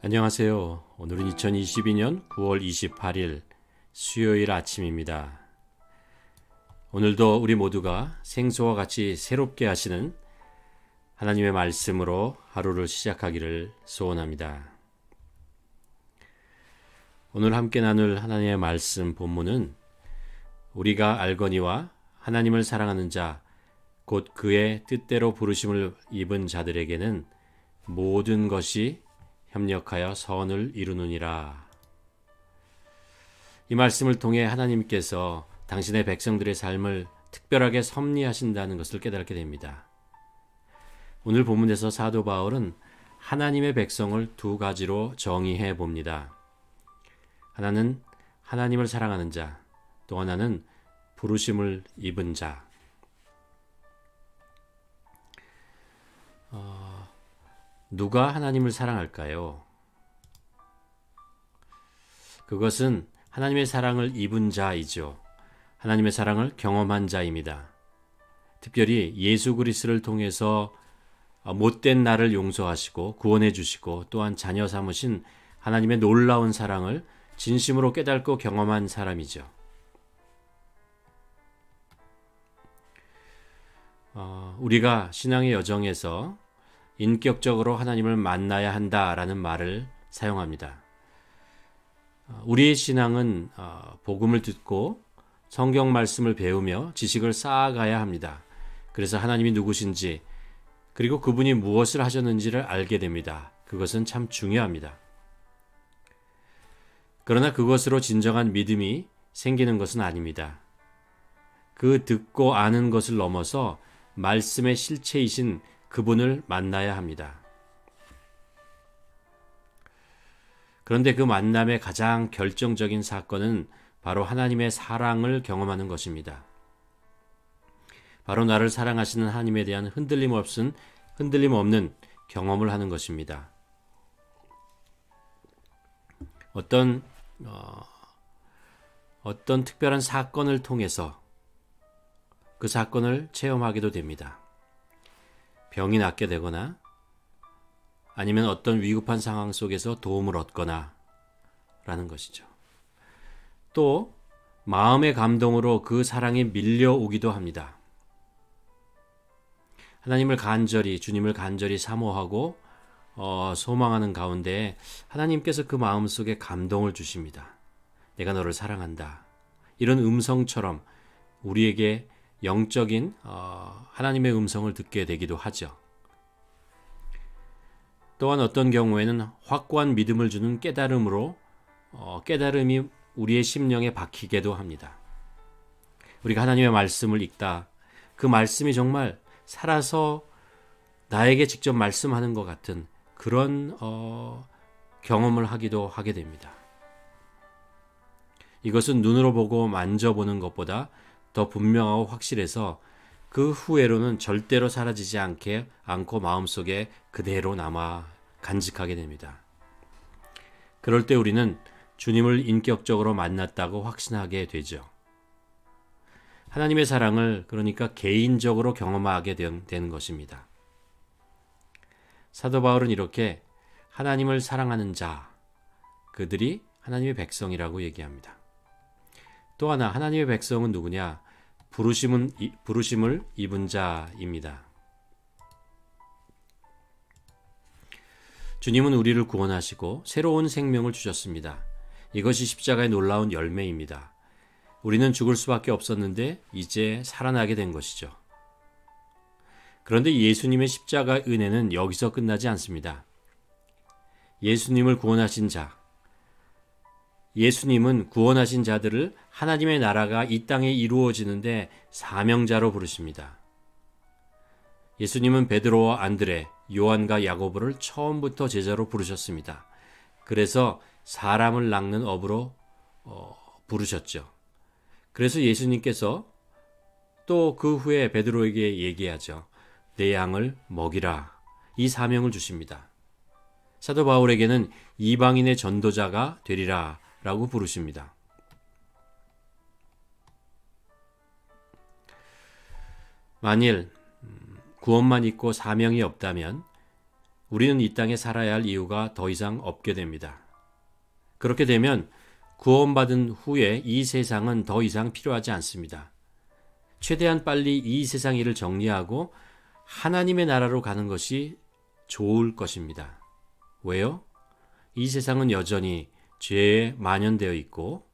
안녕하세요. 오늘은 2022년 9월 28일 수요일 아침입니다. 오늘도 우리 모두가 생수와 같이 새롭게 하시는 하나님의 말씀으로 하루를 시작하기를 소원합니다. 오늘 함께 나눌 하나님의 말씀 본문은 우리가 알거니와 하나님을 사랑하는 자, 곧 그의 뜻대로 부르심을 입은 자들에게는 모든 것이 협력하여 선을 이루느니라. 이 말씀을 통해 하나님께서 당신의 백성들의 삶을 특별하게 섭리하신다는 것을 깨닫게 됩니다. 오늘 본문에서 사도 바울은 하나님의 백성을 두 가지로 정의해 봅니다. 하나는 하나님을 사랑하는 자, 또 하나는 부르심을 입은 자. 누가 하나님을 사랑할까요? 그것은 하나님의 사랑을 입은 자이죠. 하나님의 사랑을 경험한 자입니다. 특별히 예수 그리스도를 통해서 못된 나를 용서하시고 구원해 주시고 또한 자녀 삼으신 하나님의 놀라운 사랑을 진심으로 깨닫고 경험한 사람이죠. 우리가 신앙의 여정에서 인격적으로 하나님을 만나야 한다라는 말을 사용합니다. 우리의 신앙은 복음을 듣고 성경 말씀을 배우며 지식을 쌓아가야 합니다. 그래서 하나님이 누구신지 그리고 그분이 무엇을 하셨는지를 알게 됩니다. 그것은 참 중요합니다. 그러나 그것으로 진정한 믿음이 생기는 것은 아닙니다. 그 듣고 아는 것을 넘어서 말씀의 실체이신 그분을 만나야 합니다. 그런데 그 만남의 가장 결정적인 사건은 바로 하나님의 사랑을 경험하는 것입니다. 바로 나를 사랑하시는 하나님에 대한 흔들림 없는 경험을 하는 것입니다. 어떤 특별한 사건을 통해서 그 사건을 체험하게도 됩니다. 병이 낫게 되거나 아니면 어떤 위급한 상황 속에서 도움을 얻거나 라는 것이죠. 또 마음의 감동으로 그 사랑이 밀려오기도 합니다. 주님을 간절히 사모하고 소망하는 가운데 하나님께서 그 마음속에 감동을 주십니다. 내가 너를 사랑한다. 이런 음성처럼 우리에게 영적인 하나님의 음성을 듣게 되기도 하죠. 또한 어떤 경우에는 확고한 믿음을 주는 깨달음이 우리의 심령에 박히게도 합니다. 우리가 하나님의 말씀을 읽다 그 말씀이 정말 살아서 나에게 직접 말씀하는 것 같은 그런 경험을 하기도 하게 됩니다. 이것은 눈으로 보고 만져보는 것보다 더 분명하고 확실해서 그 후회로는 절대로 사라지지 않고 마음속에 그대로 남아 간직하게 됩니다. 그럴 때 우리는 주님을 인격적으로 만났다고 확신하게 되죠. 하나님의 사랑을 그러니까 개인적으로 경험하게 되는 것입니다. 사도 바울은 이렇게 하나님을 사랑하는 자, 그들이 하나님의 백성이라고 얘기합니다. 또 하나 하나님의 백성은 누구냐? 부르심을 입은 자입니다. 주님은 우리를 구원하시고 새로운 생명을 주셨습니다. 이것이 십자가의 놀라운 열매입니다. 우리는 죽을 수밖에 없었는데 이제 살아나게 된 것이죠. 그런데 예수님의 십자가 은혜는 여기서 끝나지 않습니다. 예수님을 구원하신 자, 예수님은 구원하신 자들을 하나님의 나라가 이 땅에 이루어지는데 사명자로 부르십니다. 예수님은 베드로와 안드레, 요한과 야고보를 처음부터 제자로 부르셨습니다. 그래서 사람을 낚는 업으로 부르셨죠. 그래서 예수님께서 또 그 후에 베드로에게 얘기하죠. 내 양을 먹이라. 이 사명을 주십니다. 사도 바울에게는 이방인의 전도자가 되리라 라고 부르십니다. 만일 구원만 있고 사명이 없다면 우리는 이 땅에 살아야 할 이유가 더 이상 없게 됩니다. 그렇게 되면 구원받은 후에 이 세상은 더 이상 필요하지 않습니다. 최대한 빨리 이 세상 일을 정리하고 하나님의 나라로 가는 것이 좋을 것입니다. 왜요? 이 세상은 여전히 죄에 만연되어 있고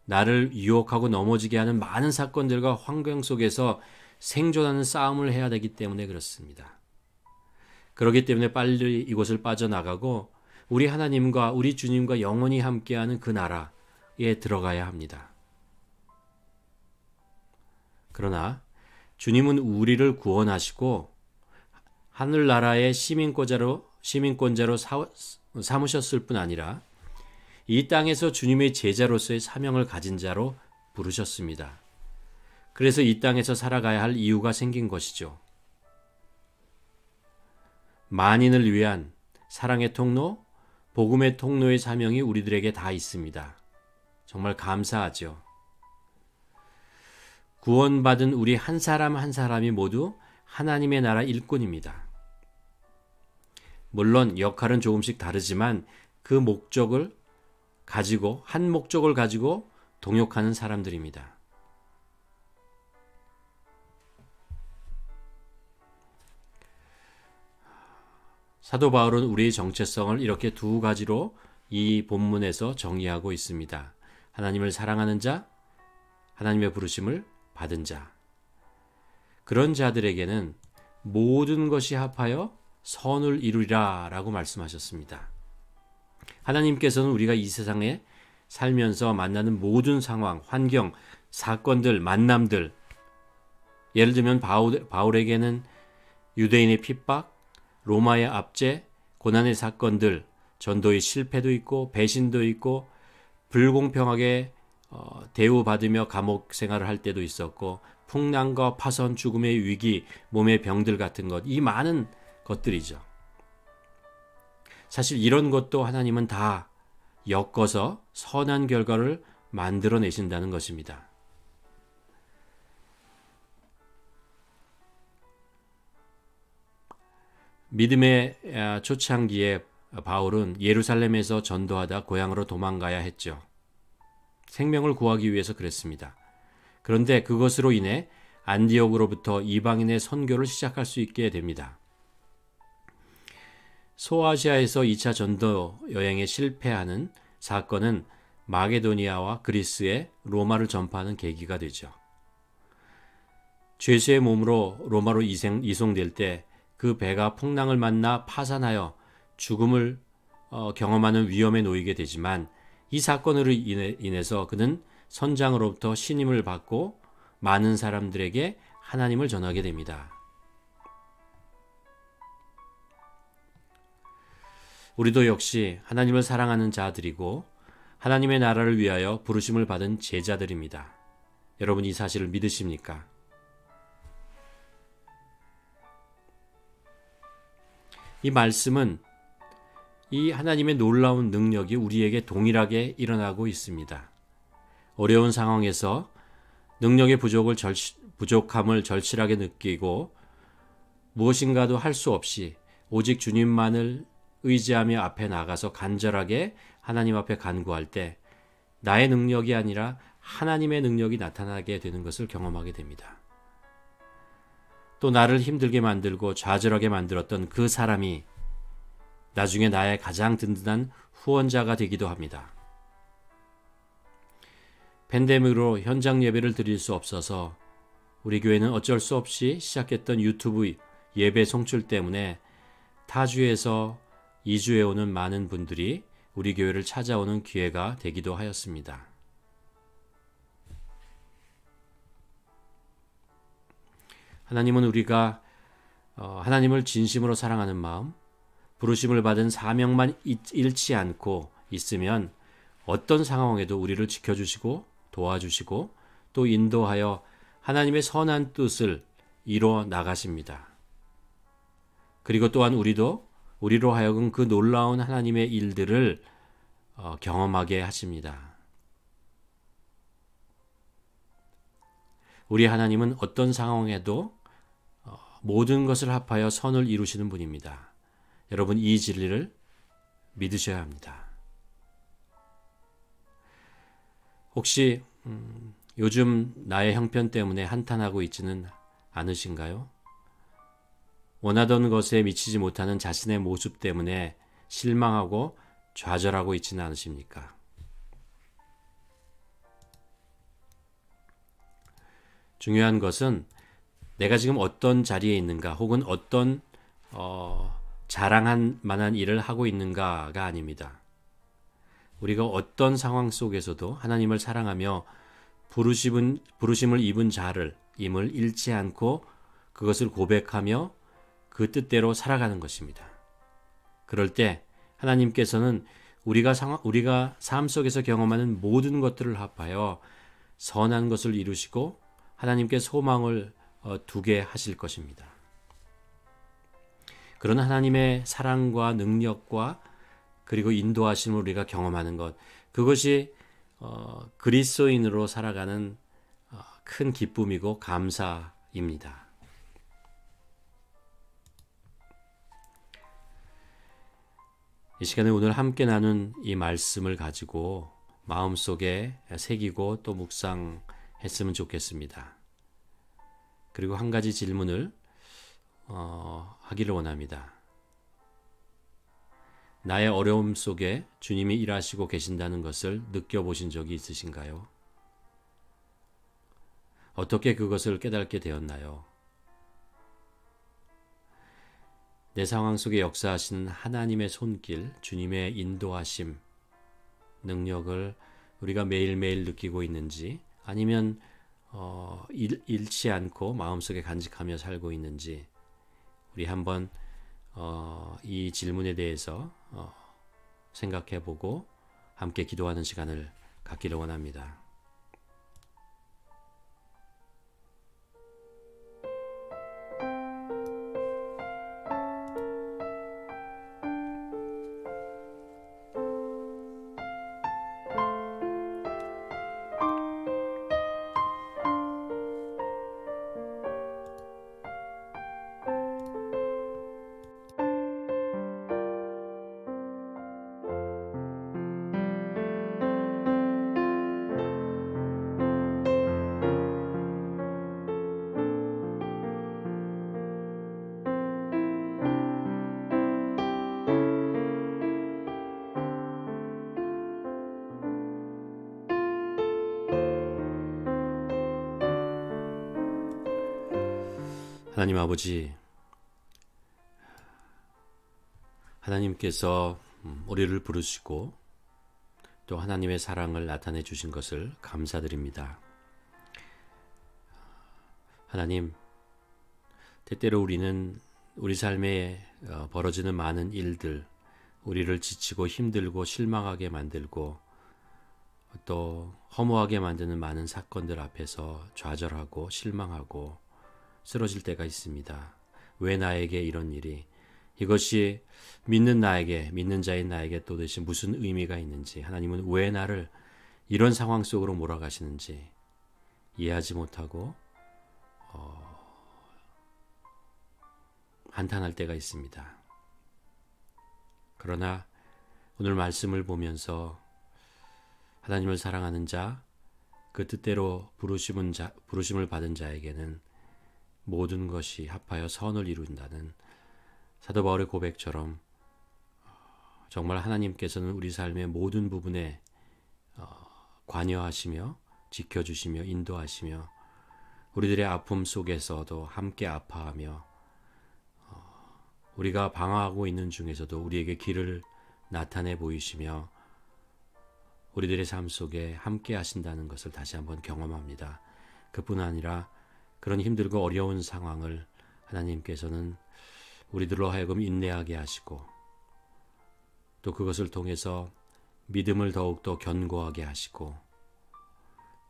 나를 유혹하고 넘어지게 하는 많은 사건들과 환경 속에서 생존하는 싸움을 해야 되기 때문에 그렇습니다. 그렇기 때문에 빨리 이곳을 빠져나가고 우리 하나님과 우리 주님과 영원히 함께하는 그 나라에 들어가야 합니다. 그러나 주님은 우리를 구원하시고 하늘나라의 시민권자로 삼으셨을 뿐 아니라 이 땅에서 주님의 제자로서의 사명을 가진 자로 부르셨습니다. 그래서 이 땅에서 살아가야 할 이유가 생긴 것이죠. 만인을 위한 사랑의 통로, 복음의 통로의 사명이 우리들에게 다 있습니다. 정말 감사하죠. 구원받은 우리 한 사람 한 사람이 모두 하나님의 나라 일꾼입니다. 물론 역할은 조금씩 다르지만 그 목적을 가지고 한 목적을 가지고 동역하는 사람들입니다. 사도 바울은 우리의 정체성을 이렇게 두 가지로 이 본문에서 정의하고 있습니다. 하나님을 사랑하는 자, 하나님의 부르심을 받은 자. 그런 자들에게는 모든 것이 합하여 선을 이루리라 라고 말씀하셨습니다. 하나님께서는 우리가 이 세상에 살면서 만나는 모든 상황, 환경, 사건들, 만남들, 예를 들면 바울에게는 유대인의 핍박, 로마의 압제, 고난의 사건들, 전도의 실패도 있고 배신도 있고 불공평하게 대우받으며 감옥 생활을 할 때도 있었고 풍랑과 파선, 죽음의 위기, 몸의 병들 같은 것, 이 많은 것들이죠. 사실 이런 것도 하나님은 다 엮어서 선한 결과를 만들어내신다는 것입니다. 믿음의 초창기에 바울은 예루살렘에서 전도하다 고향으로 도망가야 했죠. 생명을 구하기 위해서 그랬습니다. 그런데 그것으로 인해 안디옥으로부터 이방인의 선교를 시작할 수 있게 됩니다. 소아시아에서 2차 전도 여행에 실패하는 사건은 마게도니아와 그리스에 로마를 전파하는 계기가 되죠. 죄수의 몸으로 로마로 이송될 때 그 배가 풍랑을 만나 파산하여 죽음을 경험하는 위험에 놓이게 되지만 이 사건으로 인해서 그는 선장으로부터 신임을 받고 많은 사람들에게 하나님을 전하게 됩니다. 우리도 역시 하나님을 사랑하는 자들이고 하나님의 나라를 위하여 부르심을 받은 제자들입니다. 여러분 이 사실을 믿으십니까? 이 말씀은 이 하나님의 놀라운 능력이 우리에게 동일하게 일어나고 있습니다. 어려운 상황에서 능력의 부족함을 절실하게 느끼고 무엇인가도 할 수 없이 오직 주님만을 의지하며 앞에 나가서 간절하게 하나님 앞에 간구할 때 나의 능력이 아니라 하나님의 능력이 나타나게 되는 것을 경험하게 됩니다. 또 나를 힘들게 만들고 좌절하게 만들었던 그 사람이 나중에 나의 가장 든든한 후원자가 되기도 합니다. 팬데믹으로 현장 예배를 드릴 수 없어서 우리 교회는 어쩔 수 없이 시작했던 유튜브 예배 송출 때문에 타주에서 이주해 오는 많은 분들이 우리 교회를 찾아오는 기회가 되기도 하였습니다. 하나님은 우리가 하나님을 진심으로 사랑하는 마음, 부르심을 받은 사명만 잃지 않고 있으면 어떤 상황에도 우리를 지켜주시고 도와주시고 또 인도하여 하나님의 선한 뜻을 이루어 나가십니다. 그리고 또한 우리로 하여금 그 놀라운 하나님의 일들을 경험하게 하십니다. 우리 하나님은 어떤 상황에도 모든 것을 합하여 선을 이루시는 분입니다. 여러분 이 진리를 믿으셔야 합니다. 혹시 요즘 나의 형편 때문에 한탄하고 있지는 않으신가요? 원하던 것에 미치지 못하는 자신의 모습 때문에 실망하고 좌절하고 있지는 않으십니까? 중요한 것은 내가 지금 어떤 자리에 있는가 혹은 어떤 자랑할 만한 일을 하고 있는가가 아닙니다. 우리가 어떤 상황 속에서도 하나님을 사랑하며 부르심을 입은 자임을 잃지 않고 그것을 고백하며 그 뜻대로 살아가는 것입니다. 그럴 때 하나님께서는 우리가 삶 속에서 경험하는 모든 것들을 합하여 선한 것을 이루시고 하나님께 소망을 두게 하실 것입니다. 그런 하나님의 사랑과 능력과 그리고 인도하심을 우리가 경험하는 것, 그것이 그리스도인으로 살아가는 큰 기쁨이고 감사입니다. 이 시간에 오늘 함께 나눈 이 말씀을 가지고 마음속에 새기고 또 묵상했으면 좋겠습니다. 그리고 한 가지 질문을 하기를 원합니다. 나의 어려움 속에 주님이 일하시고 계신다는 것을 느껴보신 적이 있으신가요? 어떻게 그것을 깨닫게 되었나요? 내 상황 속에 역사하시는 하나님의 손길, 주님의 인도하심, 능력을 우리가 매일매일 느끼고 있는지, 아니면 잃지 않고 마음속에 간직하며 살고 있는지, 우리 한번 이 질문에 대해서 생각해보고 함께 기도하는 시간을 갖기를 원합니다. 하나님 아버지, 하나님께서 우리를 부르시고 또 하나님의 사랑을 나타내 주신 것을 감사드립니다. 하나님, 때때로 우리는 우리 삶에 벌어지는 많은 일들, 우리를 지치고 힘들고 실망하게 만들고 또 허무하게 만드는 많은 사건들 앞에서 좌절하고 실망하고 쓰러질 때가 있습니다. 왜 나에게 이런 일이, 이것이 믿는 자인 나에게 도대체 무슨 의미가 있는지, 하나님은 왜 나를 이런 상황 속으로 몰아가시는지 이해하지 못하고 한탄할 때가 있습니다. 그러나 오늘 말씀을 보면서 하나님을 사랑하는 자, 그 뜻대로 부르심을 받은 자에게는 모든 것이 합하여 선을 이룬다는 사도 바울의 고백처럼 정말 하나님께서는 우리 삶의 모든 부분에 관여하시며 지켜주시며 인도하시며 우리들의 아픔 속에서도 함께 아파하며 우리가 방황하고 있는 중에서도 우리에게 길을 나타내 보이시며 우리들의 삶 속에 함께 하신다는 것을 다시 한번 경험합니다. 그뿐 아니라 그런 힘들고 어려운 상황을 하나님께서는 우리들로 하여금 인내하게 하시고 또 그것을 통해서 믿음을 더욱더 견고하게 하시고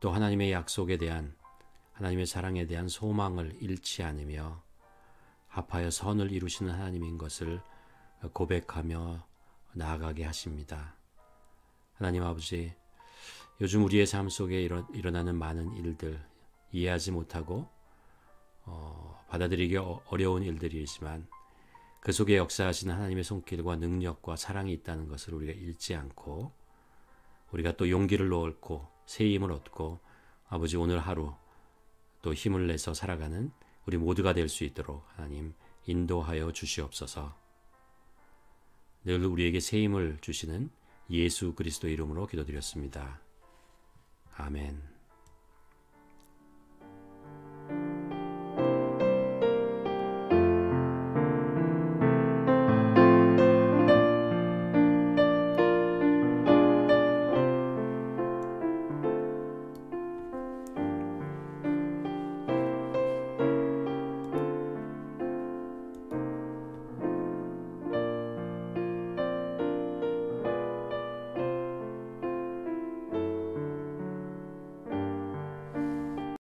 또 하나님의 약속에 대한, 하나님의 사랑에 대한 소망을 잃지 않으며 합하여 선을 이루시는 하나님인 것을 고백하며 나아가게 하십니다. 하나님 아버지, 요즘 우리의 삶 속에 일어나는 많은 일들, 이해하지 못하고 받아들이기 어려운 일들이지만 그 속에 역사하시는 하나님의 손길과 능력과 사랑이 있다는 것을 우리가 잃지 않고 우리가 또 용기를 얻고 새 힘을 얻고 아버지 오늘 하루 또 힘을 내서 살아가는 우리 모두가 될 수 있도록 하나님 인도하여 주시옵소서. 늘 우리에게 새 힘을 주시는 예수 그리스도 이름으로 기도드렸습니다. 아멘.